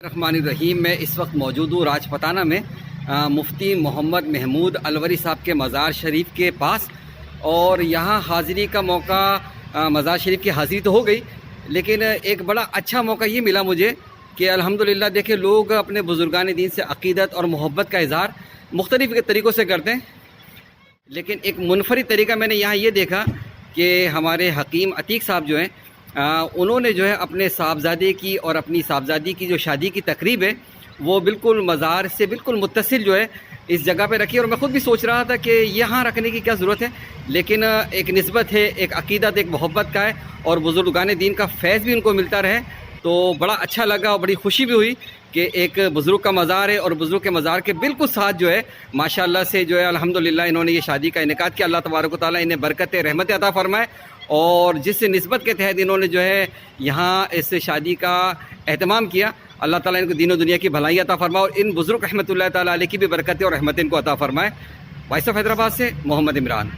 रहमानिर्रहीम। मैं इस वक्त मौजूद हूँ राजपताना में मुफ्ती मोहम्मद महमूद अलवरी साहब के मज़ार शरीफ के पास। और यहाँ हाज़िरी का मौका, मज़ार शरीफ की हाज़िरी तो हो गई, लेकिन एक बड़ा अच्छा मौका ये मिला मुझे कि अल्हम्दुलिल्लाह देखिए लोग अपने बुज़ुर्गान दीन से अक़ीदत और मोहब्बत का इज़हार मुख्तलिफ़ तरीक़ों से करते हैं। लेकिन एक मुनफरिद तरीका मैंने यहाँ ये देखा कि हमारे हकीम अतीक साहब जो हैं उन्होंने जो है अपने साहबजादे की और अपनी साहबजादी की जो शादी की तकरीब है वो बिल्कुल मज़ार से बिल्कुल मुत्तसिल जो है इस जगह पे रखी। और मैं ख़ुद भी सोच रहा था कि यहाँ रखने की क्या ज़रूरत है, लेकिन एक निस्बत है, एक अक़ीदत, एक मोहब्बत का है और बुज़ुर्गान दीन का फैज़ भी उनको मिलता रहे। तो बड़ा अच्छा लगा और बड़ी खुशी भी हुई कि एक बुज़ुर्ग का मज़ार है और बुज़ुर्ग के मज़ार के बिल्कुल साथ जो है माशाअल्लाह से जो है अल्हम्दुलिल्लाह इन्होंने ये शादी का इनेकाद किया। अल्लाह तबारक व तआला इन्हें बरकत रहमत अता फ़रमाए। और जिस निस्बत के तहत इन्होंने जो है यहाँ इस शादी का एहतमाम किया, अल्लाह ताला इनको दीन और दुनिया की भलाई अता फ़रमाए और इन बुज़ुर्ग रहमतुल्लाह ताला अलैहि की भी बरकत और रहमत इनको अता फ़रमाए। वॉइस ऑफ हैदराबाद से मोहम्मद इमरान।